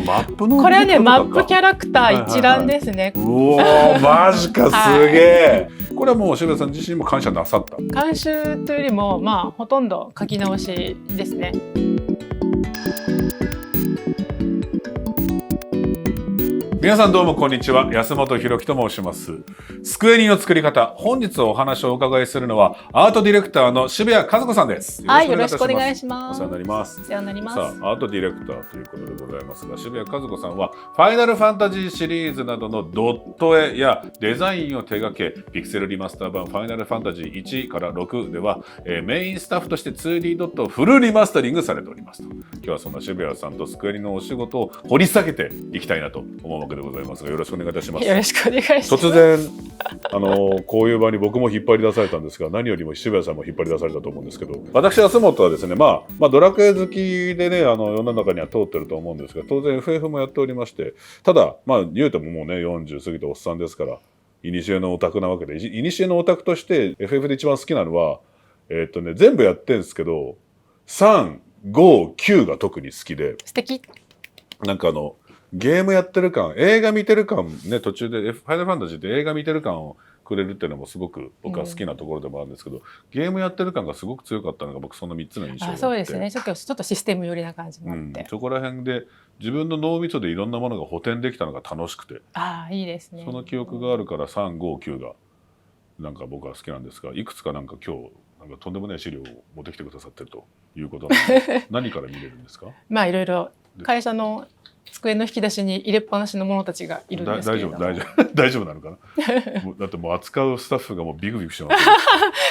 マップのこれはねマップキャラクター一覧ですね。うおーマジかすげえ、これはもう渋谷さん自身も感謝なさった？監修というよりもまあほとんど書き直しですね。皆さんどうもこんにちは、安本博樹と申します。スクエニの作り方、本日お話をお伺いするのはアートディレクターの渋谷和子さんです。はい、よろしくお願いします。お世話になります。お世話になります。さあ、アートディレクターということでございますが、渋谷和子さんはファイナルファンタジーシリーズなどのドット絵やデザインを手掛け、ピクセルリマスター版ファイナルファンタジー1から6では、メインスタッフとして 2D ドットをフルリマスタリングされておりますと。今日はそんな渋谷さんとスクエニのお仕事を掘り下げていきたいなと思うわけでございますが、よろしくお願いいたします。よろしくお願いします。突然こういう場に僕も引っ張り出されたんですが、何よりも渋谷さんも引っ張り出されたと思うんですけど、私安本はですね、まあドラクエ好きでね、世の中には通ってると思うんですが、当然 FF もやっておりまして、ただ言うてももうね40過ぎたおっさんですから、古のオタクなわけで、古のオタクとして FF で一番好きなのは全部やってるんですけど3、5、9が特に好きで、素敵。なんかゲームやってる感、映画見てる感ね、途中でファイナルファンタジーって映画見てる感をくれるっていうのもすごく僕は好きなところでもあるんですけど、ゲームやってる感がすごく強かったのが僕その3つの印象があって。そうですね、ちょっとシステム寄りな感じになって、そこら辺で自分の脳みそでいろんなものが補填できたのが楽しくて、いいですね。その記憶があるから3、5、9がなんか僕は好きなんですが、いくつかなんか今日なんかとんでもない資料を持ってきてくださってるということなので何から見れるんですか？いろいろ会社の机の引き出しに入れっぱなしのものたちがいるんですけれども、大丈夫なのかなだってもう扱うスタッフがもうビクビクしてま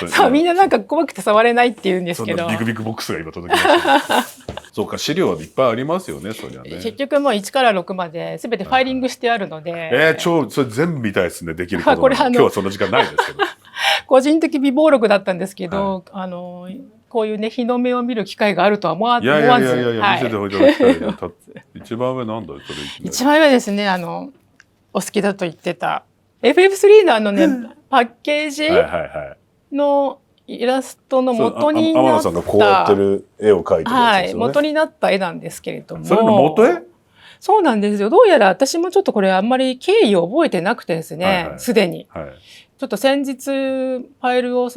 す、そうみんななんか怖くて触れないって言うんですけど、ビクビクボックスが今届きましたそうか、資料はいっぱいありますよね、そりゃね。結局もう1から6まで全てファイリングしてあるので、それ全部見たいですね、できることこれ今日はその時間ないですけど個人的備忘録だったんですけど、こういうね日の目を見る機会があるとは思わず、見せておいていただきたい一番上なんだそれ。一番上はですね、お好きだと言ってた FF3 のパッケージのイラストの元になった、天野さんがこうやってる絵を描いてるやつですよね。元になった絵なんですけれども、それの元絵？そうなんですよ。どうやら私もちょっとこれあんまり経緯を覚えてなくてですね、すでに、ちょっと先日ファイルを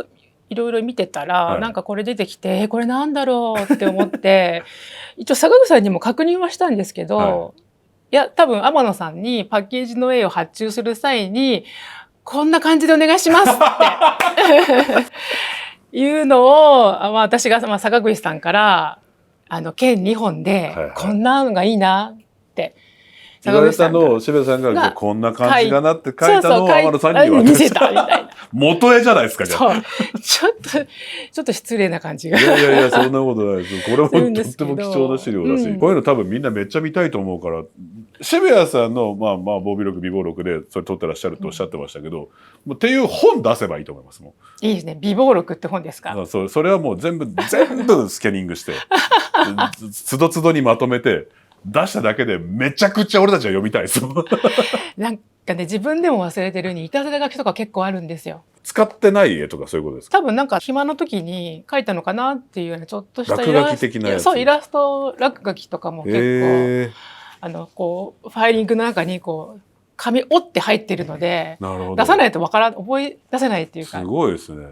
いろいろ見てたら、なんかこれ出てきて、これなんだろうって思って一応坂口さんにも確認はしたんですけど、いや多分天野さんにパッケージの絵を発注する際にこんな感じでお願いしますっていうのを、私が坂口さんから剣2本でこんなのがいいなって言われたのを渋谷さんがこんな感じだなって書いたのを天野さんに見せたみたいな。元絵じゃないですか、じゃあ。ちょっと失礼な感じが。いやそんなことないです。これもとっても貴重な資料だし、こういうの多分みんなめっちゃ見たいと思うから、渋谷さんの防備録備忘録でそれ取ってらっしゃるとおっしゃってましたけど、っていう本出せばいいと思いますもん。いいですね。備忘録って本ですか？それはもう全部スキャニングしてつどつどにまとめて出しただけでめちゃくちゃ俺たちは読みたいですなんかね、自分でも忘れてるにいたずら書きとか結構あるんですよ。使ってない絵とかそういうことですか？多分なんか暇の時に描いたのかなっていうようなちょっとした落書き的なやつ。そう、イラスト落書きとかも結構こうファイリングの中にこう紙折って入ってるので、出さないと思い出せないっていうか。すごいですね。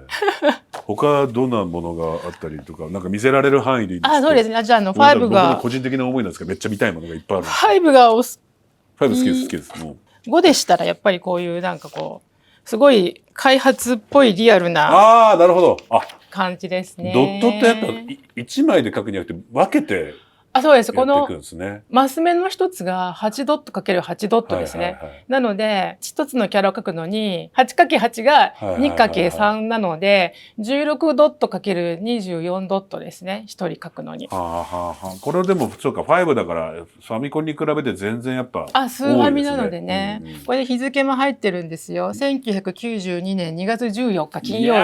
他どんなものがあったりとか、なんか見せられる範囲でいいですか？そうですね。じゃあ5が、僕の個人的な思いなんですけど、めっちゃ見たいものがいっぱいある。5が5好きです。もう5でしたらやっぱりこういうなんかこうすごい開発っぽいリアルななるほど感じですね。ドットってやっぱ1枚で描くんじゃなくて分けてそうです。このね、マス目の一つが8ドット×8ドットですね。なので一つのキャラを描くのに 8×8 が 2×3 なので16ドット×24ドットですね。一人描くのに。これでもそうか5だからファミコンに比べて全然やっぱスーファミなのでね、これで日付も入ってるんですよ。1992年2月14日金曜日。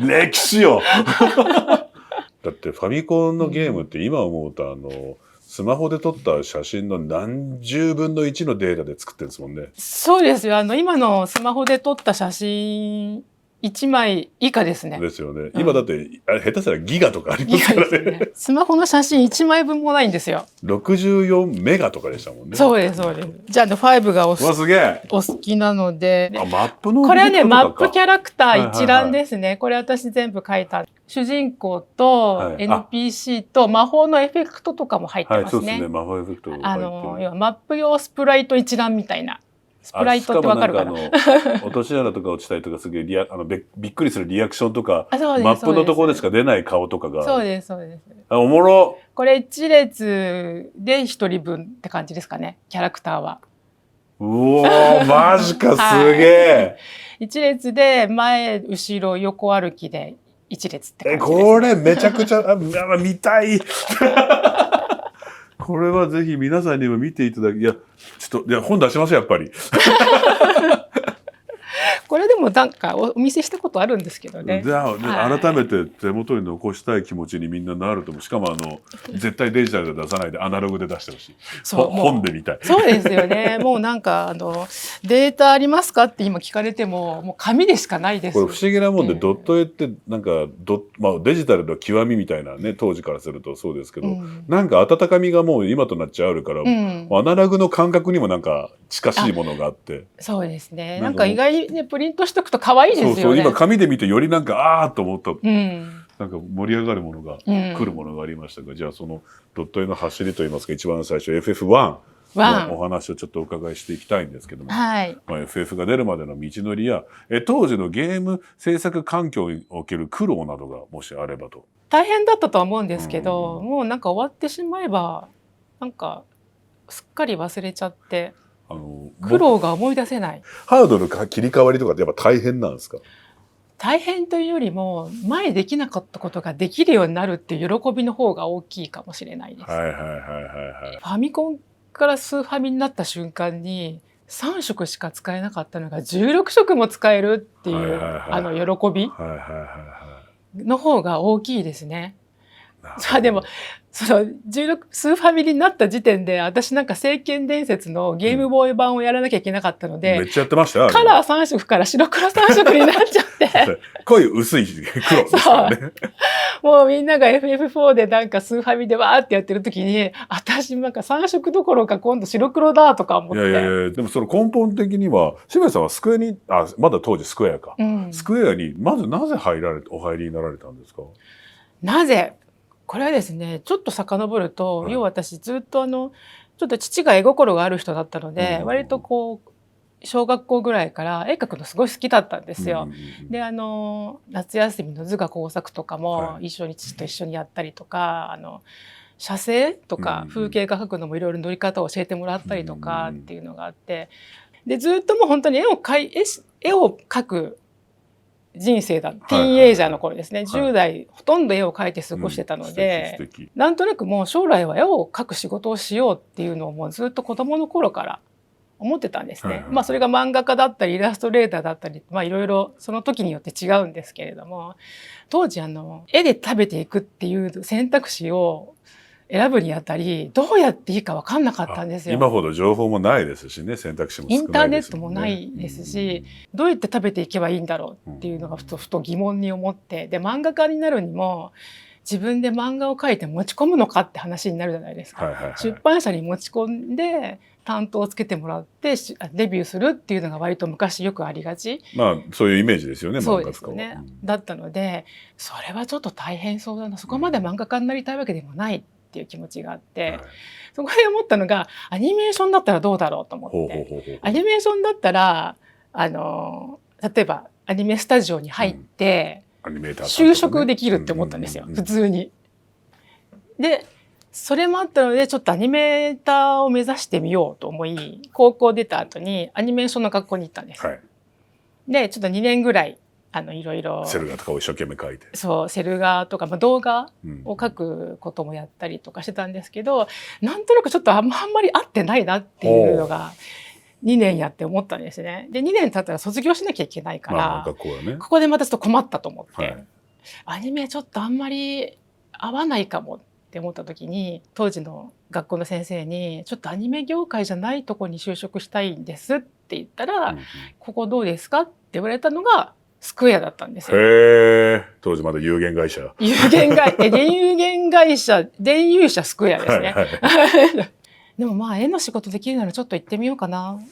歴史よだってファミコンのゲームって今思うとスマホで撮った写真の何十分の1のデータで作ってるんですもんね。そうですよ。今のスマホで撮った写真1枚以下ですね。ですよね。今だってあれ下手したらギガとかありますからね。スマホの写真1枚分もないんですよ。64メガとかでしたもんね。そうですそうです。じゃあ5がすげえ。お好きなので、マップのこれはねマップキャラクター一覧ですね。これ私全部書いた。主人公と NPC と魔法のエフェクトとかも入ってますね。そうですね。魔法エフェクト要はマップ用スプライト一覧みたいな。スプライトってわかるかな。落とし穴とか落ちたりとかすげえびっくりするリアクションとかマップのところでしか出ない顔とかが。そうですそうです。おもろ。これ1列で1人分って感じですかね、キャラクターは。うおーマジかすげえ。1列で前後ろ横歩きで1列って感じですね。これめちゃくちゃ見たい。これはぜひ皆さんにも見ていただき、本出しますやっぱり。これでもなんかお見せしたことあるんですけどね。改めて手元に残したい気持ちにみんななると思う。しかも絶対デジタルで出さないでアナログで出してほしい。本で見たい。そうですよね。もうなんかデータありますかって今聞かれてももう紙でしかないです。これ不思議なもんでドット絵ってなんかデジタルの極みみたいなね当時からするとそうですけど、なんか温かみがもう今となっちゃあるから、アナログの感覚にもなんか近しいものがあって。そうですね。なんか意外にねプリントしとくと可愛いですよね。そう今紙で見てよりなんかと思った、なんか盛り上がるものが、来るものがありましたが、じゃあそのドット絵の走りといいますか一番最初 FF1 のお話をちょっとお伺いしていきたいんですけども、FF が出るまでの道のりや当時のゲーム制作環境における苦労などがもしあればと。大変だったとは思うんですけど、もうなんか終わってしまえばなんかすっかり忘れちゃって。苦労が思い出せない。ハードの切り替わりとかってやっぱ大変なんですか？大変というよりも前できなかったことができるようになるっていう喜びの方が大きいかもしれないです。ファミコンからスーファミになった瞬間に3色しか使えなかったのが16色も使えるっていう喜びの方が大きいですね。でもスーファミになった時点で私なんか聖剣伝説のゲームボーイ版をやらなきゃいけなかったので、めっちゃやってましたよ。カラー3色から白黒3色になっちゃって濃い薄い黒ですからね。もうみんなが FF4 でなんかスーファミでわーってやってる時に私なんか3色どころか今度白黒だとか思って。でもその根本的には渋谷さんはスクエにまだ当時スクエアか、スクエアにまずなぜお入りになられたんですか？なぜこれはですねちょっと遡ると、要は私ずっとちょっと父が絵心がある人だったので、割とこう小学校ぐらいから絵描くのすごい好きだったんですよ。で夏休みの図画工作とかも一緒に父と一緒にやったりとか、写生とか風景画描くのもいろいろ乗り方を教えてもらったりとかっていうのがあって、でずっともう本当に絵を描く人生だ。ティーンエイジャーの頃ですね、10代ほとんど絵を描いて過ごしてたので、なんとなくもう将来は絵を描く仕事をしようっていうのをもうずっと子供の頃から思ってたんですね。それが漫画家だったりイラストレーターだったり、いろいろその時によって違うんですけれども、当時絵で食べていくっていう選択肢を選ぶにあたりどうやっていいか分かんなかったんですよ。今ほど情報もないですしね、選択肢も少ないですよね。インターネットもないですし、どうやって食べていけばいいんだろうっていうのがふと疑問に思って、で漫画家になるにも自分で漫画を描いて持ち込むのかって話になるじゃないですか。出版社に持ち込んで担当をつけてもらってデビューするっていうのが割と昔よくありがち。そういうイメージですよね。そうですね。だったのでそれはちょっと大変そうだな、そこまで漫画家になりたいわけでもないっていう気持ちがあって、そこで思ったのがアニメーションだったらどうだろうと思って、アニメーションだったら例えばアニメスタジオに入って、就職できるって思ったんですよ、普通に。でそれもあったのでちょっとアニメーターを目指してみようと思い、高校出た後にアニメーションの学校に行ったんです。でちょっと2年ぐらいいろいろセル画とかを一生懸命描いて、そうセル画とか、動画を描くこともやったりとかしてたんですけど、なんとなくちょっとあんまり合ってないなっていうのが2年やって思ったんですね。で2年経ったら卒業しなきゃいけないから、ここでまたちょっと困ったと思って、アニメちょっとあんまり合わないかもって思った時に、当時の学校の先生にちょっとアニメ業界じゃないとこに就職したいんですって言ったら、ここどうですかって言われたのがスクエアだったんですよ。へえ。当時まだ有限会社。有限会社、電遊社スクエアですね。はいはい、でもまあ絵の仕事できるならちょっと行ってみようかなっ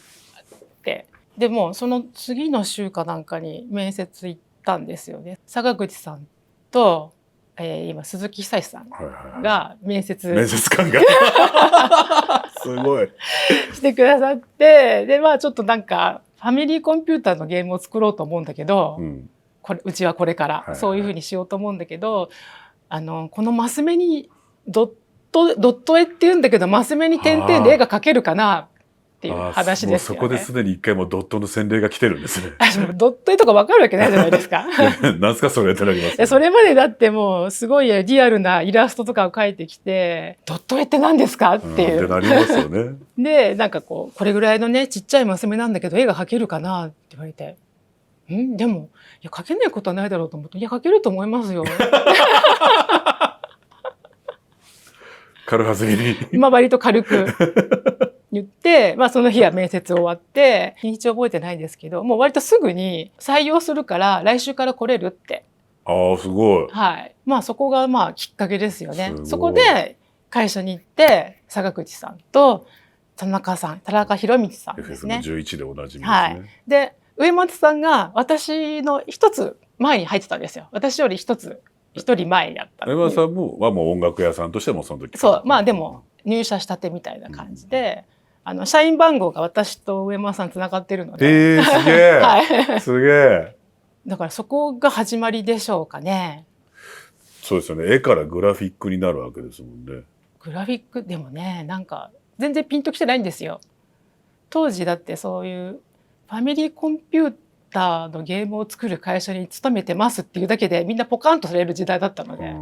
て。でもその次の週かなんかに面接行ったんですよね。坂口さんと、今鈴木久さんが面接官がすごいしてくださって、でまあちょっとなんかファミリーコンピューターのゲームを作ろうと思うんだけど、うちはこれからそういうふうにしようと思うんだけど、このマス目にドット絵って言うんだけどマス目に点々で絵が描けるかなっていう話ですよね。そこですでに一回もドットの洗礼が来てるんですね。ドット絵とか分かるわけないじゃないですか。なんすかそれってなります、ね。それまでだってもうすごいリアルなイラストとかを描いてきてドット絵って何ですかっていう。ってなりますよね。でなんかこれぐらいのねちっちゃいマス目なんだけど絵が描けるかなって言われて。でもいや描けないことはないだろうと思って「いや描けると思いますよ」軽はずみに割と軽く言って、その日は面接終わって日にち覚えてないんですけどもう割とすぐに採用するから来週から来れるって。すごい。はい。そこがきっかけですよね。そこで会社に行って坂口さんと田中宏道さんですね。FF11 でおなじみですね。はい。で植松さんが私の一つ前に入ってたんですよ。私より一人前だった。植松さんももう音楽屋さんとしてもその時。そうでも入社したてみたいな感じで、社員番号が私と植松さんつながってるので。すげえ。はい。すげえ。だからそこが始まりでしょうかね。そうですよね。絵からグラフィックになるわけですもんね。グラフィックでもねなんか全然ピンときてないんですよ。当時だってそういうファミリーコンピューターのゲームを作る会社に勤めてますっていうだけでみんなポカンとされる時代だったので、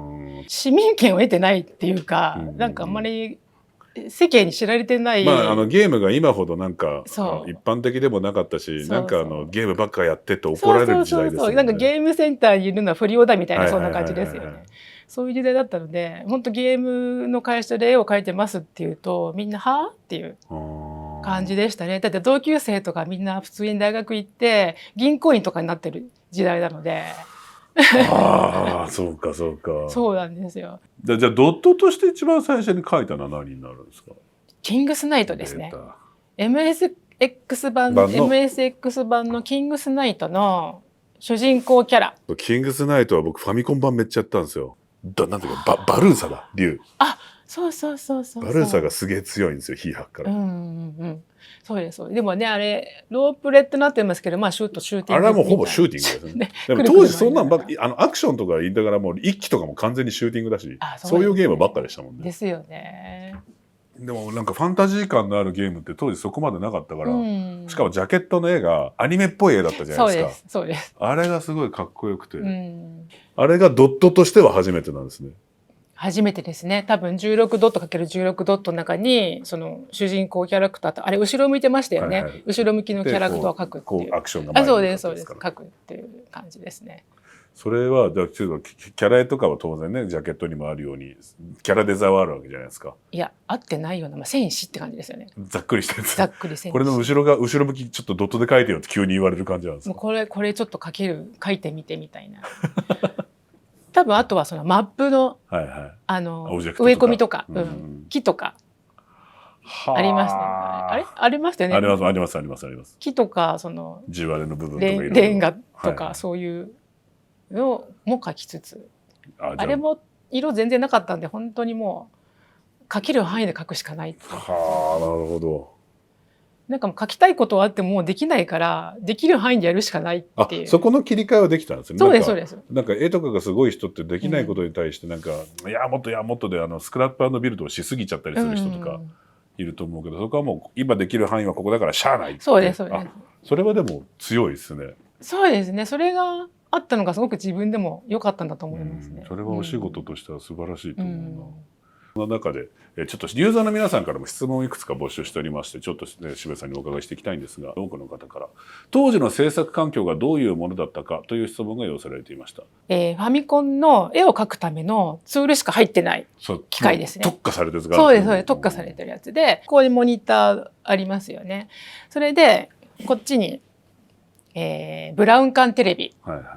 市民権を得てないっていうか、なんかあんまり世間に知られてない。ゲームが今ほどなんか一般的でもなかったし、なんかゲームばっかやってって怒られる時代ですよね。なんかゲームセンターにいるのは不良だみたいなそんな感じですよね。そういう時代だったので本当ゲームの会社で絵を描いてますっていうとみんなはっていう感じでしたね。だって同級生とかみんな普通に大学行って銀行員とかになってる時代なので。そうかそうか。そうなんですよ。じゃあドットとして一番最初に描いたのは何になるんですか？キングスナイトですね。MSX 版のキングスナイトの主人公キャラ。キングスナイトは僕ファミコン版めっちゃやったんですよ。なんていうかバルーサだ竜。そう。バルーサがすげえ強いんですよ火吐くから。そうです。でもねあれロープレってなってますけどシューティング。あれはもうほぼシューティングですね。でも当時そんなんアクションとか言いながらもう一機とかも完全にシューティングだし、そういうゲームばっかでしたもんね。ですよね。でもなんかファンタジー感のあるゲームって当時そこまでなかったから、しかもジャケットの絵がアニメっぽい絵だったじゃないですか。そうです。あれがすごいかっこよくて、あれがドットとしては初めてなんですね。初めてですね。多分16ドット×16ドットの中にその主人公キャラクターとあれ後ろ向いてましたよね。後ろ向きのキャラクターを描くっていう。アクションが前にそうです描くっていう感じですね。それはキャラ絵とかは当然ねジャケットにもあるようにキャラデザはあるわけじゃないですか。いや合ってないような戦士って感じですよね。ざっくりしたやつ。ざっくり戦士。これの後ろ向きちょっとドットで描いてよって急に言われる感じなんですか。もうこれちょっと描いてみてみたいな。多分あとはそのマップの植え込みとか木とかありましたね。ありましたよね。あります。木とかその地割れの部分とかレンガとかそういうのも描きつつ、あれも色全然なかったんで本当にもう描ける範囲で描くしかない。なるほど。なんかもう描きたいことはあってもできないからできる範囲でやるしかないっていう。そこの切り替えはできたんですね。そうです。なんか絵とかがすごい人ってできないことに対してなんか、いやもっとでスクラップ&ビルドをしすぎちゃったりする人とかいると思うけど、そこはもう今できる範囲はここだからしゃあないって。そうです。それはでも強いですね。そうですね。それがあったのがすごく自分でも良かったんだと思いますね。それはお仕事としては素晴らしいと思うな。その中でちょっとユーザーの皆さんからも質問をいくつか募集しておりまして、ちょっと渋谷さんにお伺いしていきたいんですが、多くの方から当時の制作環境がどういうものだったかという質問が寄せられていました。ファミコンの絵を描くためのツールしか入ってない機械ですね。特化されてるやつがあるんです。そうです。特化されてるやつで、ここにモニターありますよね。それでこっちにブラウン管テレビ、はいはいは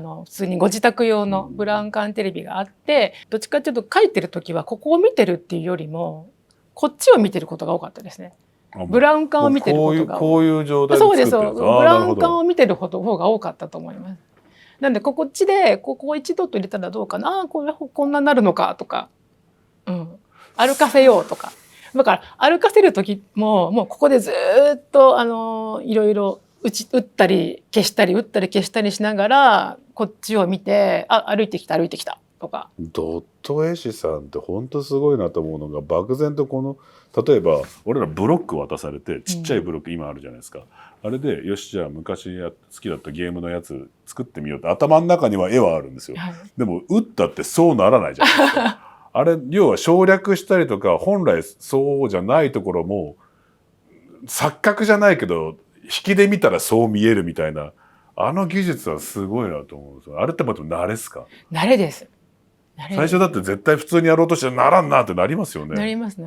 い、普通にご自宅用のブラウン管テレビがあって、どっちかというと書いてる時はここを見てるっていうよりもこっちを見てることが多かったですね。ブラウン管を見てることがこういう状態で作ってるんです。そうです。ブラウン管を見てる方が多かったと思います。なんでこっちでここを1ドット入れたらどうかな、こんなになるのかとか、歩かせようとか。だから歩かせる時もうここでずっといろいろ打ったり消したり打ったり消したりしながらこっちを見て、歩いてきたとか。ドット絵師さんって本当すごいなと思うのが、漠然と例えば俺らブロック渡されて、ちっちゃいブロック今あるじゃないですか、あれでよしじゃあ昔好きだったゲームのやつ作ってみようって、頭の中には絵はあるんですよ、はい、でも打ったってそうならないじゃないですかあれ要は省略したりとか、本来そうじゃないところも錯覚じゃないけど引きで見たらそう見えるみたいな、あの技術はすごいなと思うんですよ。あれってまた慣れですか？慣れです。最初だって絶対普通にやろうとしてならんなってなりますよね。なります。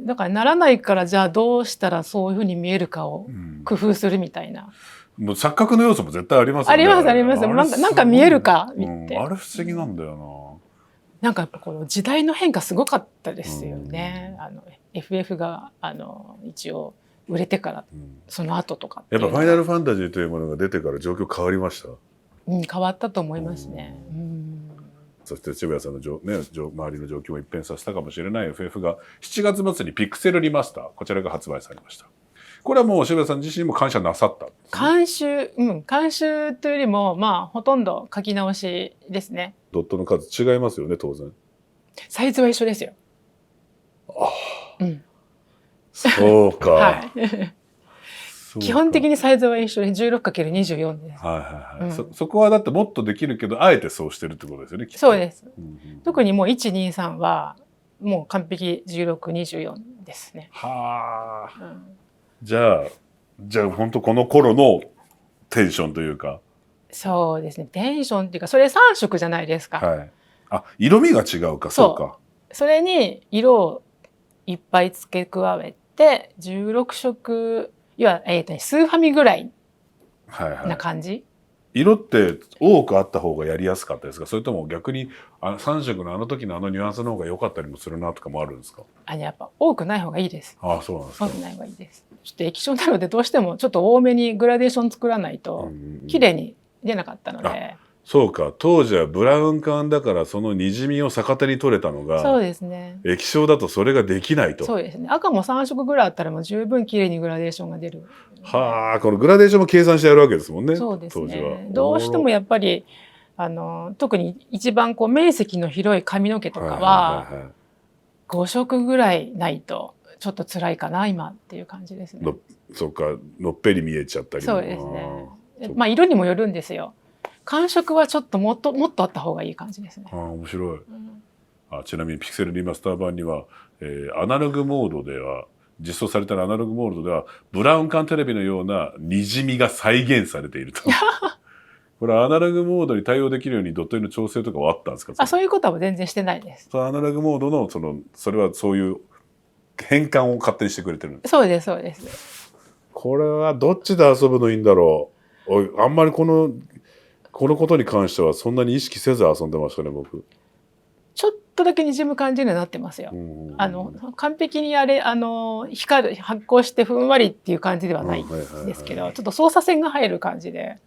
だからならないから、じゃあどうしたらそういうふうに見えるかを工夫するみたいな。もう錯覚の要素も絶対ありますよね。あります。なんか見えるか見て、あれ不思議なんだよな。なんかやっぱこの時代の変化すごかったですよね。FF が一応売れてから、その後とかやっぱファイナルファンタジーというものが出てから状況変わりました？変わったと思いますね。そして渋谷さんの、周りの状況を一変させたかもしれない FF が7月末にピクセルリマスター、こちらが発売されました。これはもう渋谷さん自身も感謝なさったんですね。監修というよりもほとんど書き直しですね。ドットの数違いますよね、当然。サイズは一緒ですよ。そうか。はい。基本的にサイズは一緒で 16×24 です。そこはだってもっとできるけど、あえてそうしてるってことですよね。そうです。特にもう1、2、3はもう完璧16、24ですね。はあ。じゃあ本当この頃のテンションというか。そうですね。テンションっていうか、それ3色じゃないですか。はい。色味が違うか。そうか。それに色をいっぱい付け加えて16色、スーファミぐらいな感じ。色って多くあった方がやりやすかったですか？それとも逆に3色の時のニュアンスの方が良かったりもするなとかもあるんですか？やっぱ多くない方がいいです。そうなんですか。多くない方がいいです。ちょっと液晶なのでどうしてもちょっと多めにグラデーション作らないと綺麗に出なかったので。そうか、当時はブラウン管だからそのにじみを逆手に取れたのが、そうですね。液晶だとそれができないと。そうですね。赤も3色ぐらいあったらもう十分綺麗にグラデーションが出る。はあ、このグラデーションも計算してやるわけですもんね。そうですね。当時はどうしてもやっぱり特に一番面積の広い髪の毛とかは5色ぐらいないとちょっと辛いかな今っていう感じですね。そうか、のっぺり見えちゃったり。そうですね。色にもよるんですよ。感触はちょっともっとあった方がいい感じですね。面白い。ちなみにピクセルリマスター版には、アナログモードでは実装されたアナログモードではブラウン管テレビのようなにじみが再現されていると。これアナログモードに対応できるようにドット絵の調整とかはあったんですか？そういうことは全然してないです。アナログモードのそれはそういう変換を勝手にしてくれてるんです。そうですそうです。これはどっちで遊ぶのいいんだろう。あんまりこのことに関してはそんなに意識せず遊んでましたね、僕。ちょっとだけにじむ感じになってますよ。完璧に光る発光してふんわりっていう感じではないんですけど、ちょっと操作線が入る感じで。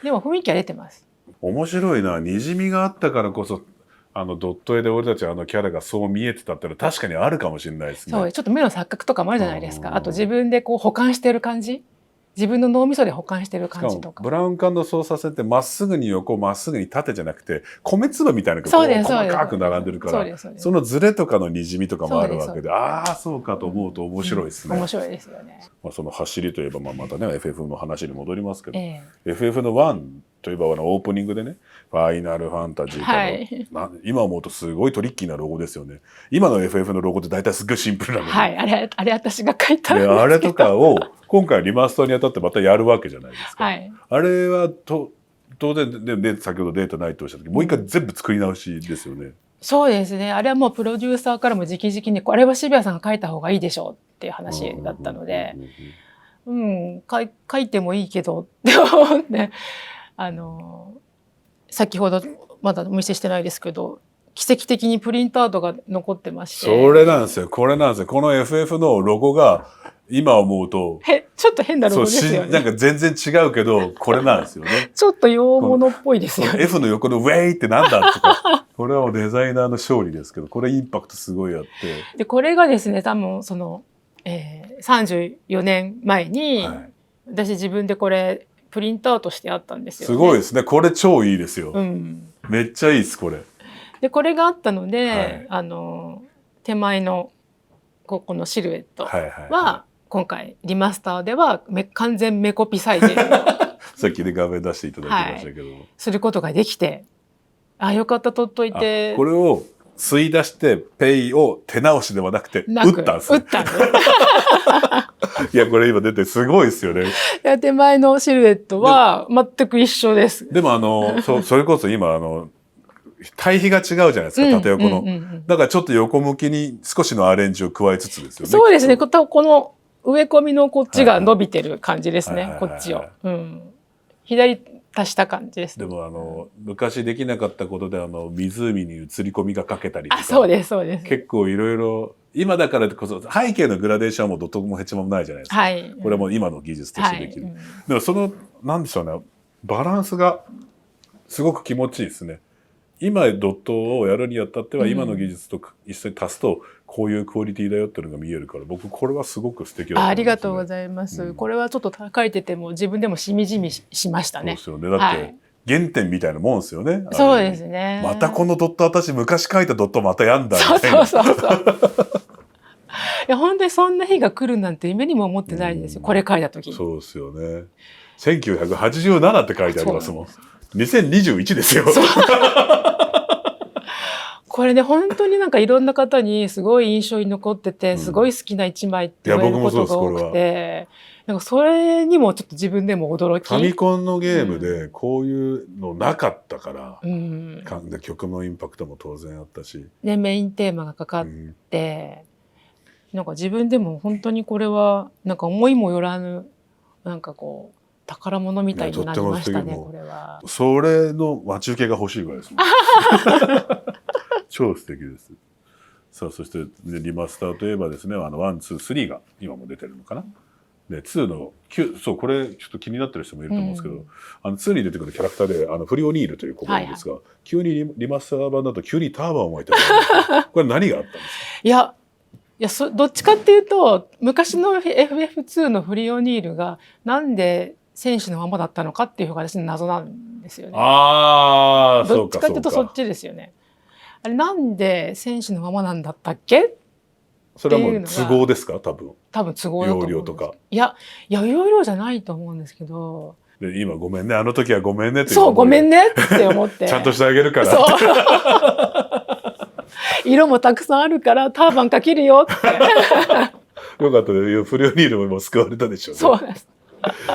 でも雰囲気は出てます。面白いな。にじみがあったからこそドット絵で俺たちキャラがそう見えてたってのは確かにあるかもしれないですね。そう、ちょっと目の錯覚とかもあるじゃないですか。あと自分で保管してる感じ。自分の脳みそで保管してる感じとか。ブラウン管の操作線ってまっすぐに横、まっすぐに縦じゃなくて米粒みたいなのが細かく並んでるから、そのズレとかのにじみとかもあるわけで、そうかと思うと面白いですね。面白いですよね。その走りといえばまたね FF の話に戻りますけど、FF の1といえばオープニングでね、ファイナルファンタジー今思うとすごいトリッキーなロゴですよね。今の FF のロゴって大体すっごいシンプルなので、あれ私が書いたんですけど、あれとかを今回リマスターにあたってまたやるわけじゃないですか。あれは当然で先ほどデータないとおっしゃった時、もう一回全部作り直しですよね。そうですね。あれはもうプロデューサーからも直々にあれは渋谷さんが書いた方がいいでしょうっていう話だったので、書いてもいいけどって思って先ほどまだお見せしてないですけど奇跡的にプリントアウトが残ってまして。それなんですよ。これなんですよ。この FF のロゴが今思うとちょっと変なロゴですよね。なんか全然違うけどこれなんですよね。ちょっと洋物っぽいですよね。F の横のウェイってなんだとかこれはもうデザイナーの勝利ですけど、これインパクトすごいあって、でこれがですね多分その、34年前に、私自分でこれプリントアウトしてあったんですよね。すごいですね。これ超いいですよ。うん、めっちゃいいですこれ。でこれがあったので、手前のここのシルエットは今回リマスターでは完全メコピサイズさっきで画面出していただきましたけど、することができて、よかった取っといて。これを吸い出してペイを手直しではなくて打ったんですね。いやこれ今出てすごいですよね。手前のシルエットは全く一緒です。でもそれこそ今対比が違うじゃないですか、縦横の。だからちょっと横向きに少しのアレンジを加えつつですよね。そうですね。この植え込みのこっちが伸びてる感じですね。こっちを。左足した感じです。でも昔できなかったことで湖に映り込みがかけたりとか。そうですそうです。結構いろいろ今だからこそ背景のグラデーションはもうどともヘチもないじゃないですか。これも今の技術としてできる。でもなんでしょうね、バランスがすごく気持ちいいですね。今ドットをやるにあたっては今の技術と一緒に足すとこういうクオリティだよっていうのが見えるから、僕これはすごく素敵だと思いますね。ありがとうございます。これはちょっと書いてても自分でもしみじみしましたね。そうですよね。だって原点みたいなもんですよね。そうですね。またこのドット私昔書いたドットまたやんだみたいな。そう。いや本当にそんな日が来るなんて夢にも思ってないんですよ。これ書いた時に。そうですよね。1987って書いてありますもん。2021ですよ。これね本当になんかいろんな方にすごい印象に残ってて、すごい好きな一枚って言われることが多くて、なんかそれにもちょっと自分でも驚き。ファミコンのゲームでこういうのなかったから、曲のインパクトも当然あったし、ね、メインテーマがかかって、なんか自分でも本当にこれはなんか思いもよらぬなんかこう宝物みたいになりましたね。これはそれの待ち受けが欲しいぐらいですもん。超素敵です。さあそしてリマスターといえばですね、1、2、3が今も出てるのかな。で2のそうこれちょっと気になってる人もいると思うんですけど、2に出てくるキャラクターでフリオニールという子がいるんですが、急にリマスター版だと急にターバンを巻いてる。これ何があったんですか？いやどっちかっていうと昔の FF2 のフリオニールがなんで戦士のままだったのかっていうのが私の謎なんですよね。どっちかっていうとそっちですよね。あれなんで戦士のままなんだったっけ？それはもう都合ですか？多分都合だと思う。容量とか。いや容量じゃないと思うんですけど。で今ごめんね、あの時はごめんねっていう。そうごめんねって思って。ちゃんとしてあげるから。色もたくさんあるからターバンかけるよって。よかったね。フリオニールも救われたでしょうね。そうです。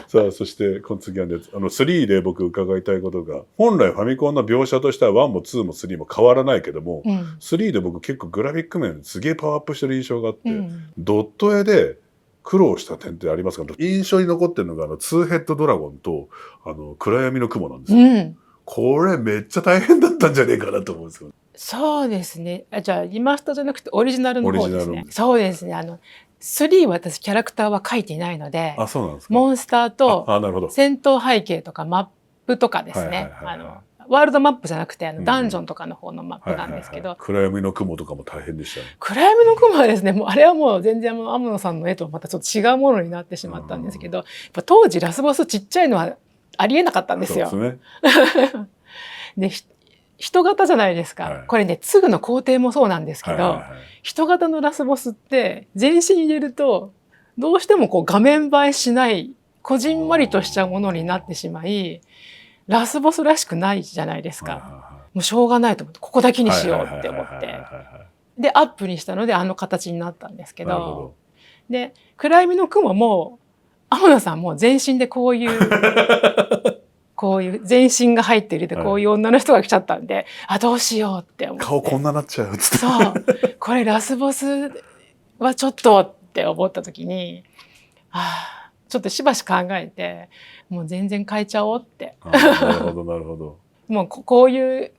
さあそしてこの次はね、3で僕伺いたいことが、本来ファミコンの描写としては1も2も3も変わらないけども、3で僕結構グラフィック面すげえパワーアップしてる印象があって、ドット絵で苦労した点ってありますか？印象に残ってるのがツーヘッドドラゴンと暗闇の雲なんですよ。これめっちゃ大変だったんじゃねえかなと思うんですよ。そうですね。じゃあリマスターじゃなくてオリジナルの方ですね。そうですね。3私キャラクターは書いていないので、そうなんですか。モンスターと戦闘背景とかマップとかですね。ワールドマップじゃなくてダンジョンとかの方のマップなんですけど、暗闇の雲とかも大変でしたね。暗闇の雲はですね、もうあれはもう全然天野さんの絵とまたちょっと違うものになってしまったんですけど、やっぱ当時ラスボスちっちゃいのはありえなかったんですよ。そうですね。で人型じゃないですか。これね、ツグの皇帝もそうなんですけど、人型のラスボスって全身入れるとどうしてもこう画面映えしないこじんまりとしちゃうものになってしまい、ラスボスらしくないじゃないですか。もうしょうがないと思ってここだけにしようって思ってでアップにしたのであの形になったんですけど、で暗闇の雲も天野さんも全身でこういう全身が入ってるでこういう女の人が来ちゃったんで、どうしようって思って、顔こんななっちゃうっつって、そうこれラスボスはちょっとって思った時に、ちょっとしばし考えて、もう全然変えちゃおうって。なるほどなるほど。もうこういう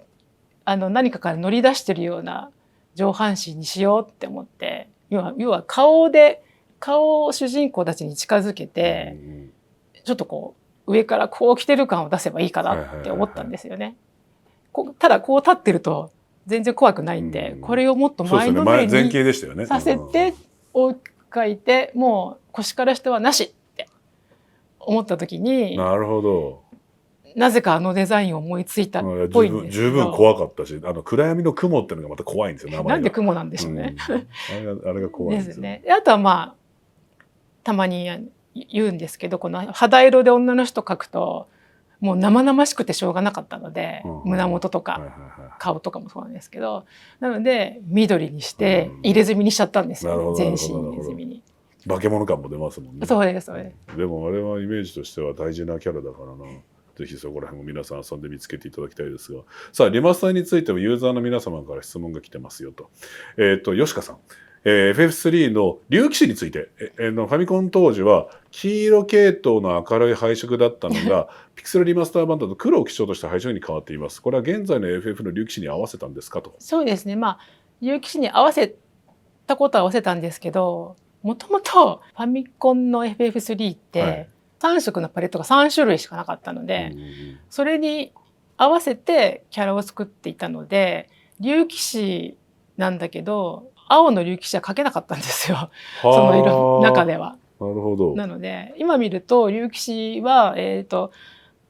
何かから乗り出してるような上半身にしようって思って、要は顔を主人公たちに近づけて、ちょっとこう上からこう来てる感を出せばいいかなって思ったんですよね。ただこう立ってると全然怖くないんで、これをもっと前のめりにさせて追いかいて、もう腰から下はなしって思った時に、なるほど。なぜかデザインを思いついたっぽいんです十分怖かったし、暗闇の雲っていうのがまた怖いんですよ、名前が。なんで雲なんでしょうね。あれが怖いんですよね。あとはまあたまに言うんですけど、この肌色で女の人描くともう生々しくてしょうがなかったので、胸元とか顔とかもそうなんですけど、なので緑にして入れ墨にしちゃったんですよ、全身入れ墨に。化け物感も出ますもんね。そうですそうです。でもあれはイメージとしては大事なキャラだからな。ぜひそこら辺も皆さん遊んで見つけていただきたいですが、さあリマスターについてもユーザーの皆様から質問が来てますよと。吉川さん、FF3 の竜騎士について、ファミコン当時は黄色系統の明るい配色だったのがピクセルリマスター版だと黒を基調とした配色に変わっています。これは現在の FF の竜騎士に合わせたんですかと。そうですね、まあ竜騎士に合わせたことは合わせたんですけど、もともとファミコンの FF3 って、3色のパレットが3種類しかなかったので、それに合わせてキャラを作っていたので、竜騎士なんだけど青の竜騎士は描けなかったんですよ、その色の中では。なるほど。なので今見ると竜騎士は、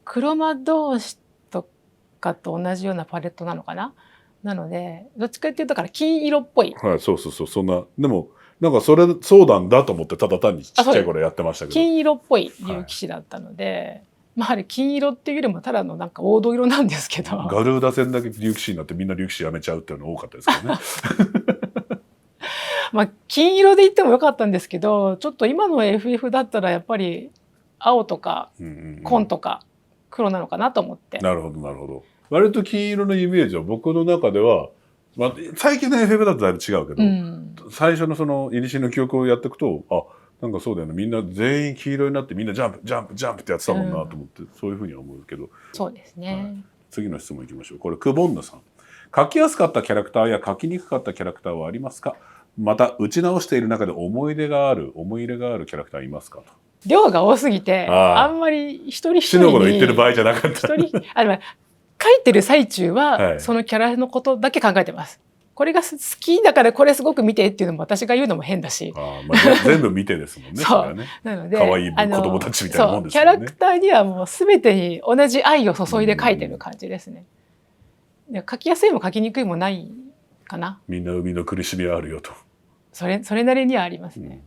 黒魔導士とかと同じようなパレットなのかな。なのでどっちかっていうとだから金色っぽい。はい、そうそんな、でもなんかそうなんだと思ってただ単にちっちゃい頃やってましたけど、金色っぽい竜騎士だったので、まああれ金色っていうよりもただのなんか黄土色なんですけど、ガルーダ戦だけ竜騎士になってみんな竜騎士やめちゃうっていうのが多かったですけどね。まあ金色で言ってもよかったんですけど、ちょっと今の FF だったらやっぱり青とか紺とか黒なのかなと思って。なるほどなるほど。割と金色のイメージは僕の中では、まあ、最近の FF だとだいぶ違うけど、最初のそのイニシの記憶をやっていくと、なんかそうだよね、みんな全員黄色になってみんなジャンプジャンプジャンプってやってたもんなと思って、そういうふうには思うけど。そうですね、次の質問いきましょう。これクボンヌさん、描きやすかったキャラクターや描きにくかったキャラクターはありますか。また打ち直している中で思い入れがあるキャラクターいますかと。量が多すぎてあんまり一人一人に死のこと言ってる場合じゃなかった。書いてる最中はそのキャラのことだけ考えてます。これが好きだからこれすごく見てっていうのも私が言うのも変だし、全部見てですもんね。そうなので可愛い子供たちみたいなもんですよね。キャラクターにはもう全てに同じ愛を注いで書いてる感じですね。書きやすいも書きにくいもないかな。みんな海の苦しみはあるよと。それなりにはありますね。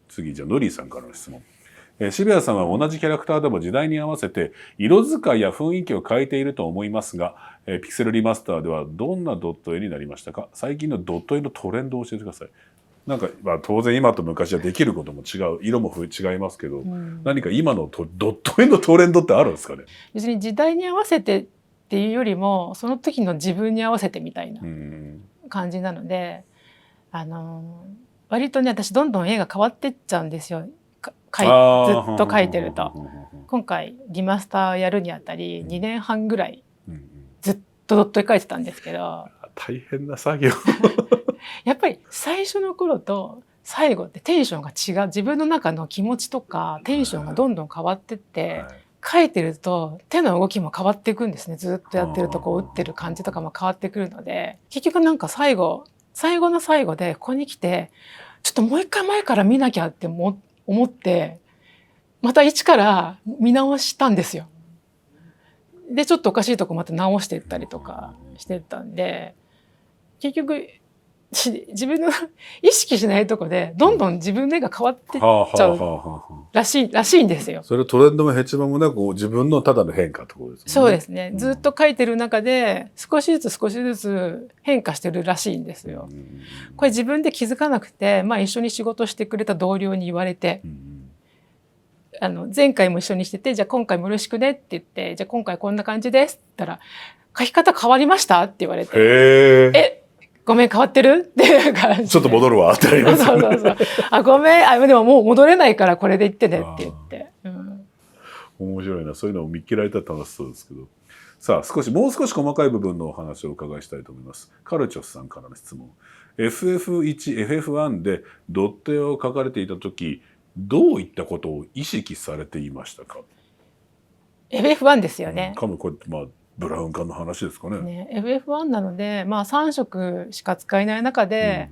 次じゃあノリーさんからの質問。渋谷さんは同じキャラクターでも時代に合わせて色使いや雰囲気を変えていると思いますが、ピクセルリマスターではどんなドット絵になりましたか。最近のドット絵のトレンドを教えてください。なんか、当然今と昔はできることも違う、色も違いますけど、何か今のドット絵のトレンドってあるんですかね。別に時代に合わせてっていうよりもその時の自分に合わせてみたいな感じなので、割とね私どんどん絵が変わってっちゃうんですよ。ずっと描いてると。今回リマスターやるにあたり2年半ぐらいずっとドット絵描いてたんですけど、大変な作業。やっぱり最初の頃と最後ってテンションが違う。自分の中の気持ちとかテンションがどんどん変わってって、描いてると手の動きも変わっていくんですね。ずっとやってるとこう打ってる感じとかも変わってくるので、結局なんか最後の最後でここに来てちょっともう一回前から見なきゃって思ってまた一から見直したんですよ。でちょっとおかしいとこまた直していったりとかしてたんで、結局自分の意識しないとこでどんどん自分の絵が変わってっちゃうらしいんですよ。それトレンドもヘチマもなく自分のただの変化ってことですね。そうですね。ずっと描いてる中で少しずつ変化してるらしいんですよ。これ自分で気づかなくて、一緒に仕事してくれた同僚に言われて、前回も一緒にしてて、じゃあ今回もよろしくねって言って、じゃあ今回こんな感じですって言ったら、描き方変わりましたって言われて、ごめん変わってるっていう感じでちょっと戻るわってありますよね。そうそうそう。あ、ごめん。あ、でももう戻れないからこれで言ってねって言って。面白いな。そういうのを見っけられたら楽しそうですけど。さあ、もう少し細かい部分のお話をお伺いしたいと思います。カルチョスさんからの質問。FF1、FF1 でドット絵を描かれていた時、どういったことを意識されていましたか？ FF1 ですよね。これまあブラウン管の話ですかね。FF1 なので、まあ3色しか使えない中で、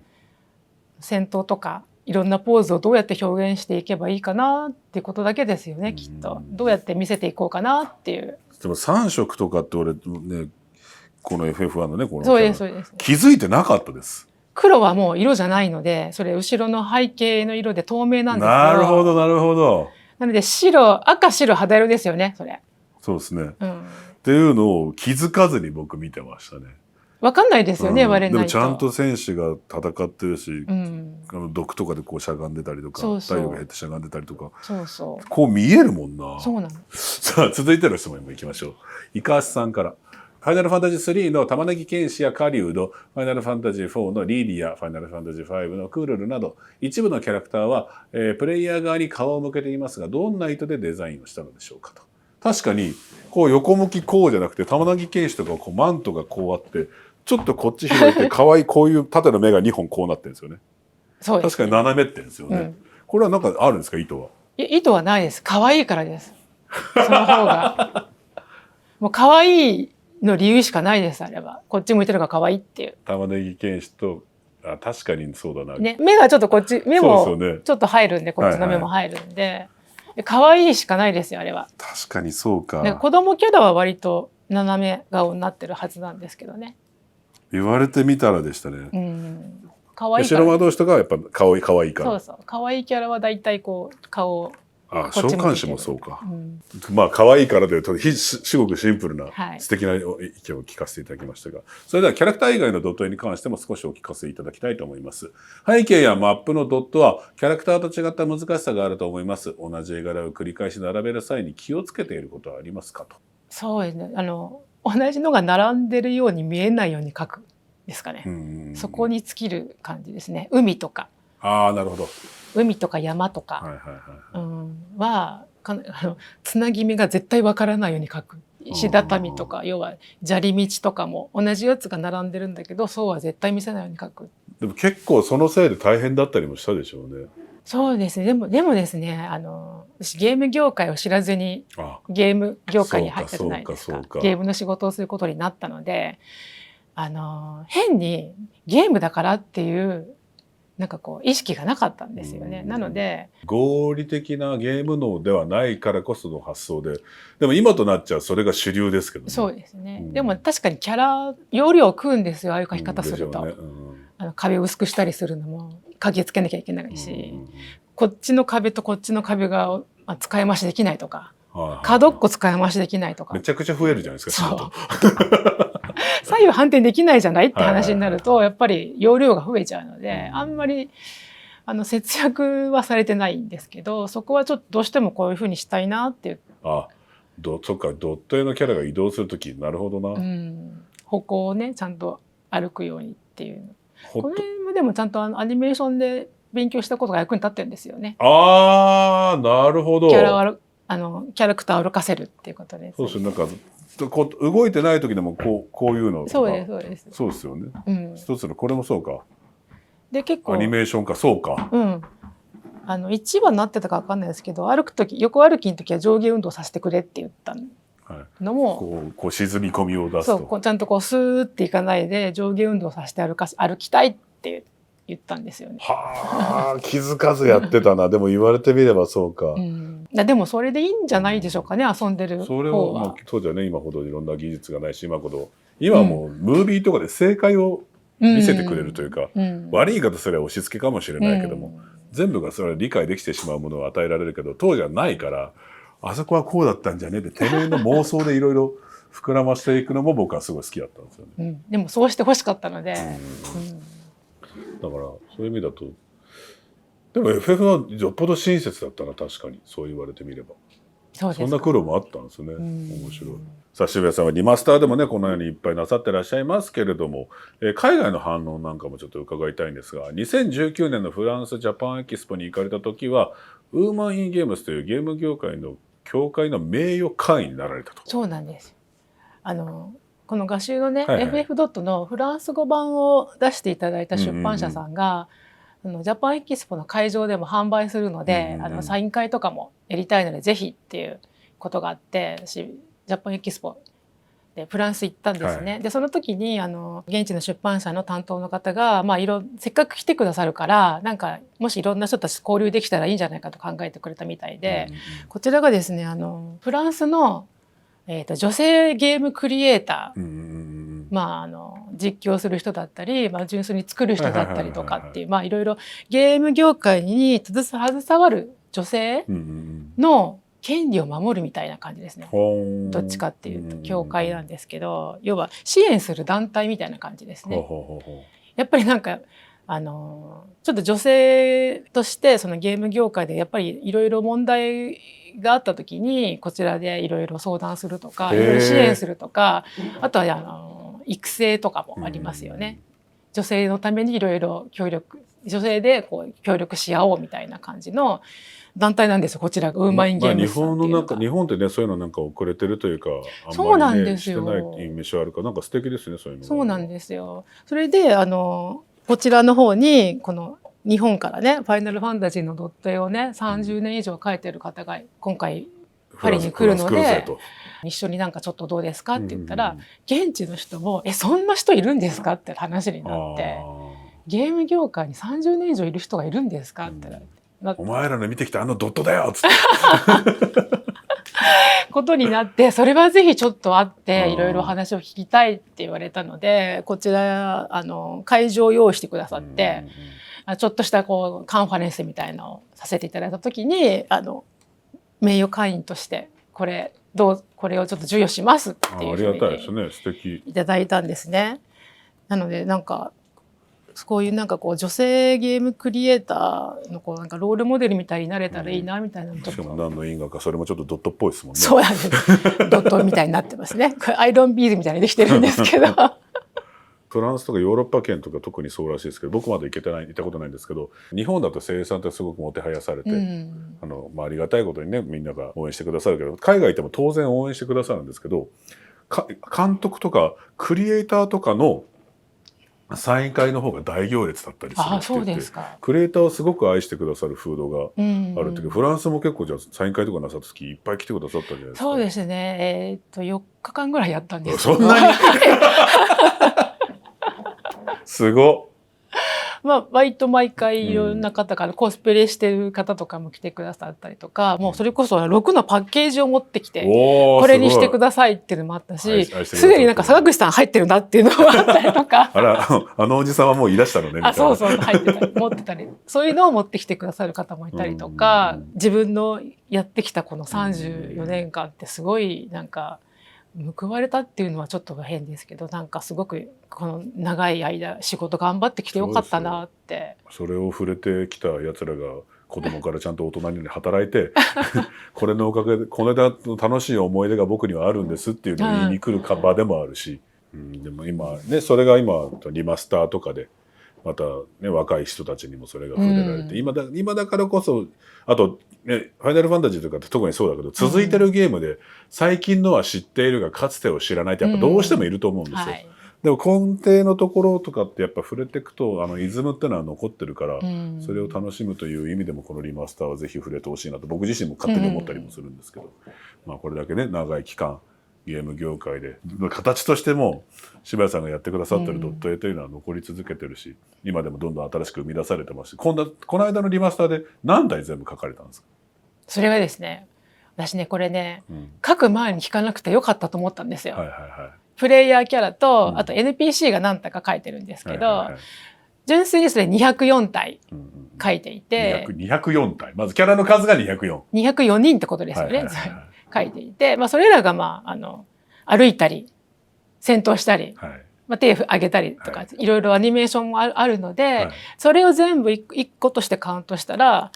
戦闘とかいろんなポーズをどうやって表現していけばいいかなっていうことだけですよね、きっと。どうやって見せていこうかなっていう。でも3色とかって俺ね、この FF1 のね、このそうですそうです。気づいてなかったです。黒はもう色じゃないので、それ後ろの背景の色で透明なんですよ。なるほどなるほど。なので赤白肌色ですよね、それ。そうですね。っていうのを気づかずに僕見てましたね。わかんないですよね、言われないと。でもちゃんと選手が戦ってるし、毒とかでこうしゃがんでたりとか、体力が減ってしゃがんでたりとか、こう見えるもんな。そうなの。さあ続いての質問にも行きましょう。イカーシさんから。ファイナルファンタジー3の玉ねぎ剣士や狩人、ファイナルファンタジー4のリーディア、ファイナルファンタジー5のクールルなど、一部のキャラクターは、プレイヤー側に顔を向けていますが、どんな意図でデザインをしたのでしょうかと。確かに、こう横向きこうじゃなくて、玉ねぎ剣士とかこうマントがこうあって、ちょっとこっち開いて、可愛いこういう縦の目が2本こうなってるんですよね。そうです、確かに斜めってんですよね。これはなんかあるんですか、意図は。意図はないです。可愛いからです。その方が。もう可愛いの理由しかないです、あれは。こっち向いてるから可愛いっていう。玉ねぎ剣士と、確かにそうだな。ね、目がちょっとこっち、目もちょっと入るんで、こっちの目も入るんで、可愛いしかないですよ、あれは。確かにそうか。子供キャラは割と斜め顔になってるはずなんですけどね。言われてみたらでしたね。可愛い白魔導士とかはやっぱ可愛いから。そうそう。可愛いキャラはだいたいこう顔を。召喚師もそうか。まあ可愛いからというとすごくシンプルな素敵な意見を聞かせていただきましたが、それではキャラクター以外のドット絵に関しても少しお聞かせいただきたいと思います。背景やマップのドットはキャラクターと違った難しさがあると思います。同じ絵柄を繰り返し並べる際に気をつけていることはありますかと。そうですね。同じのが並んでるように見えないように描くですかね。そこに尽きる感じですね。海とか。なるほど。海とか山とかはつなぎ目が絶対わからないように描く。石畳とか要は砂利道とかも同じやつが並んでるんだけど、そうは絶対見せないように描く。でも結構そのせいで大変だったりもしたでしょうね。そうですね。でもですね、私ゲーム業界を知らずにゲーム業界に入ったじゃないですか。ゲームの仕事をすることになったので、変にゲームだからっていうなんかこう意識がなかったんですよね。なので合理的なゲーム脳ではないからこその発想で、でも今となっちゃうそれが主流ですけどね。そうですね。でも確かにキャラ容量を食うんですよ、ああいう描き方すると。壁を薄くしたりするのも影つけなきゃいけないし、こっちの壁とこっちの壁が使い回しできないとか、角っこ使い回しできないとか。めちゃくちゃ増えるじゃないですか。そう左右反転できないじゃないって話になると、やっぱり容量が増えちゃうので、あんまり節約はされてないんですけど、そこはちょっとどうしてもこういうふうにしたいなっていう。そっか、ドット絵のキャラが移動するとき、なるほどな。歩行をねちゃんと歩くようにっていう。この辺もでもちゃんとアニメーションで勉強したことが役に立ってるんですよね。なるほど。キャラクターを歩かせるっていうことです。そうですね。なんか動いてない時でもこういうのとか。そうですそうです。そうですよね。一つのこれもそうか。で結構アニメーションかそうか。1話になってたか分かんないですけど、横歩きの時は上下運動させてくれって言ったのも、こう沈み込みを出すと。そうちゃんとこうスーっていかないで上下運動させて歩きたいって言ったんですよね。気づかずやってたな。でも言われてみればそうか。でもそれでいいんじゃないでしょうかね、遊んでる方は。それは当時はね、今ほどいろんな技術がないし、今はもうムービーとかで正解を見せてくれるというか、悪い言い方すれば押し付けかもしれないけども、全部がそれは理解できてしまうものを与えられるけど、当時はないから、あそこはこうだったんじゃねっててめえの妄想でいろいろ膨らましていくのも僕はすごい好きだったんですよね。でもそうしてほしかったので、だからそういう意味だと、でも FF はよっぽど親切だったな、確かにそう言われてみれば。そんな苦労もあったんですね。面白い。さあ渋谷さんはリマスターでもねこのようにいっぱいなさってらっしゃいますけれども、海外の反応なんかもちょっと伺いたいんですが、2019年のフランスジャパンエキスポに行かれた時はウーマン・イン・ゲームスというゲーム業界の協会の名誉会員になられたと。そうなんです。この画集のね、はいはい、FF ドットのフランス語版を出していただいた出版社さんが、ジャパンエキスポの会場でも販売するので、サイン会とかもやりたいのでぜひっていうことがあって、私ジャパンエキスポでフランス行ったんですね。はい、でその時に現地の出版社の担当の方が、せっかく来てくださるからなんかもしいろんな人たち交流できたらいいんじゃないかと考えてくれたみたいで、こちらがですねフランスの女性ゲームクリエイター、実況する人だったり、純粋に作る人だったりとかっていう、いろいろゲーム業界に携わる女性の権利を守るみたいな感じですね。どっちかっていうと協会なんですけど、要は支援する団体みたいな感じですね。やっぱりなんかちょっと女性としてそのゲーム業界でやっぱりいろいろ問題があった時にこちらでいろいろ相談するとかいろいろ支援するとか、あとは育成とかもありますよね。女性のためにいろいろ協力、女性でこう協力し合おうみたいな感じの団体なんですよ、こちらがウーマン・イン・ゲームスさんっていうのが。日本ってねそういうのなんか遅れてるというか、あんそうなまりねんですよしてない印象あるから、なんか素敵ですねそういうの。そうなんですよ。それでこちらの方にこの日本からね「ファイナルファンタジー」のドット絵をね30年以上描いてる方が今回パリに来るので一緒になんかちょっとどうですかって言ったら、現地の人も「そんな人いるんですか?」って話になって、ゲーム業界に30年以上いる人がいるんですかってお前らの見てきたドットだよっつってことになって、それはぜひちょっと会っていろいろ話を聞きたいって言われたので、こちら会場を用意してくださって、ちょっとしたこうカンファレンスみたいなのをさせていただいた時に名誉会員としてこれをちょっと授与しますっていうふうにいただいたんですね。なのでなんかこういうなんかこう女性ゲームクリエイターのこうなんかロールモデルみたいになれたらいいなみたいなのちょっと、しかも何の因果かそれもちょっとドットっぽいですもんね。そうなんですドットみたいになってますね。これアイロンビーズみたいにできてるんですけどフランスとかヨーロッパ圏とか特にそうらしいですけど、僕まだ行ったことないんですけど、日本だと声優さんってすごくもてはやされて、ありがたいことにねみんなが応援してくださるけど、海外行っても当然応援してくださるんですけど、監督とかクリエイターとかのサイン会の方が大行列だったりするって言って、クリエイターをすごく愛してくださる風土があるっていうか、フランスも結構じゃあサイン会とかなさった時いっぱい来てくださったんじゃないですか。そうですね。4日間ぐらいやったんですけど。そんなにすごっ。割と毎回いろんな方からコスプレしてる方とかも来てくださったりとか、もうそれこそ6のパッケージを持ってきてこれにしてくださいっていうのもあったし、すでになんか坂口さん入ってるなっていうのもあったりとかあらおじさんはもういらしたのねみたいな。そう入ってたり持ってたり、そういうのを持ってきてくださる方もいたりとか、自分のやってきたこの34年間ってすごいなんか報われたっていうのはちょっと変ですけど、なんかすごくこの長い間仕事頑張ってきてよかったなって。それを触れてきたやつらが子供からちゃんと大人に働いてこれのおかげでこの間の楽しい思い出が僕にはあるんですっていうのを言いに来る場でもあるし、でも今ねそれが今リマスターとかでまたね若い人たちにもそれが触れられて、今だからこそ、あとねファイナルファンタジーとかって特にそうだけど、続いてるゲームで最近のは知っているがかつてを知らないってやっぱどうしてもいると思うんですよ。でも根底のところとかってやっぱ触れていくとイズムってのは残ってるから、それを楽しむという意味でもこのリマスターはぜひ触れてほしいなと僕自身も勝手に思ったりもするんですけど、これだけね長い期間ゲーム業界で形としても柴谷さんがやってくださってるドット絵というのは残り続けてるし、今でもどんどん新しく生み出されてますし、この間のリマスターで何台全部書かれたんですか？それはですね、私ねこれね、書く前に聞かなくてよかったと思思ったんですよ。プレイヤーキャラと、あと NPC が何体か書いてるんですけど、純粋にそれ204体書いていて、204体、まずキャラの数が204人ってことですよね。書いていて、それらが歩いたり戦闘したり、手を挙げたりとか、いろいろアニメーションもあるので、それを全部1個としてカウントしたら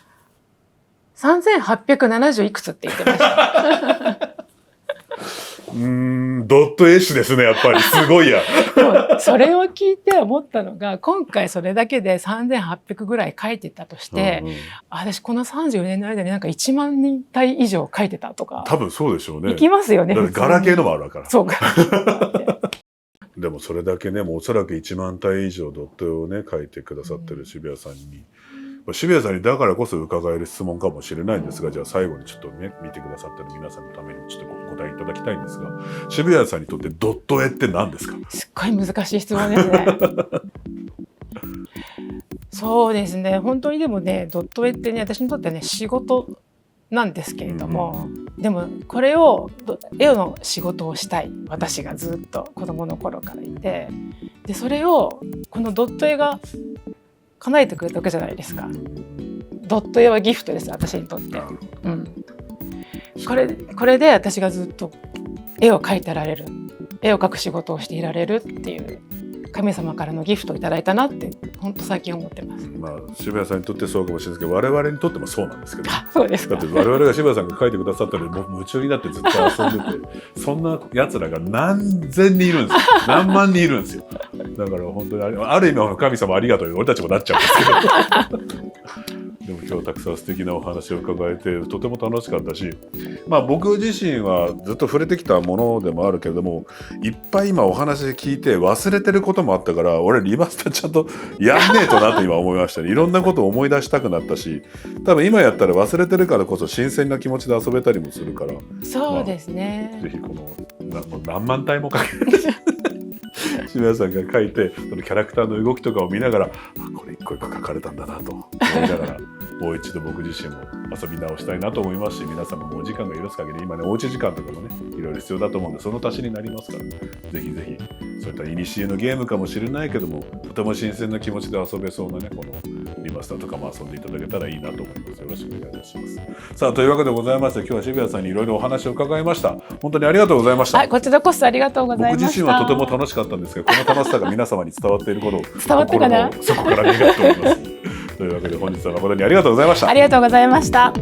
3870いくつって言ってました。ドット絵師ですね、やっぱり。すごいや。でもそれを聞いて思ったのが、今回それだけで3800ぐらい書いてたとして、私この34年の間になんか1万人体以上書いてたとか。多分そうでしょうね。いきますよね。だってガラケーのもあるから。そうか。でもそれだけね、もうおそらく1万体以上ドットをね、書いてくださってる渋谷さんに、渋谷さんにだからこそ伺える質問かもしれないんですが、じゃあ最後にちょっとね、見てくださってる皆さんのためにちょっとお答えいただきたいんですが、渋谷さんにとってドット絵って何ですか？すっごい難しい質問ですね。そうですね、本当にでもね、ドット絵ってね、私にとってね、仕事なんですけれども、でもこれを絵の仕事をしたい私がずっと子どもの頃からいて、でそれをこのドット絵が叶えてくれたわけじゃないですか。ドット絵はギフトです、私にとって。これで私がずっと絵を描いてられる、絵を描く仕事をしていられるっていう神様からのギフトをいただいたなって本当最近思ってます。まあ渋谷さんにとってそうかもしれないですけど、我々にとってもそうなんですけど。そうですか。だって我々が渋谷さんが描いてくださったのにもう夢中になってずっと遊んでて、そんな奴らが何千人いるんですよ。何万人いるんですよ。だから本当にある意味神様ありがとうよ、俺たちもなっちゃうんですけど。でも今日たくさん素敵なお話を伺えてとても楽しかったし、まあ僕自身はずっと触れてきたものでもあるけれども、いっぱい今お話聞いて忘れてることもあったから、俺リマスターちゃんとやんねえとなと今思いましたね。いろんなことを思い出したくなったし、多分今やったら忘れてるからこそ新鮮な気持ちで遊べたりもするから。そうですね。ぜひこの何万体もかけて渋谷さんが書いて、そのキャラクターの動きとかを見ながら、これ一個一個書かれたんだなと思いながら、もう一度僕自身も遊び直したいなと思いますし、皆さんももう時間が許す限り、今ね、おうち時間とかもね、いろいろ必要だと思うんで、その足しになりますから、ぜひぜひ、そういった古のゲームかもしれないけども、とても新鮮な気持ちで遊べそうなね、このリマスターとかも遊んでいただけたらいいなと思います。よろしくお願いいたします。さあ、というわけでございまして、今日は渋谷さんにいろいろお話を伺いました。本当にありがとうございました。はい、こちらこそありがとうございました。僕自身はとても楽しかったんですが、この楽しさが皆様に伝わっていることを伝わったかな？そこから願っております。というわけで本日は誠にありがとうございました。ありがとうございました。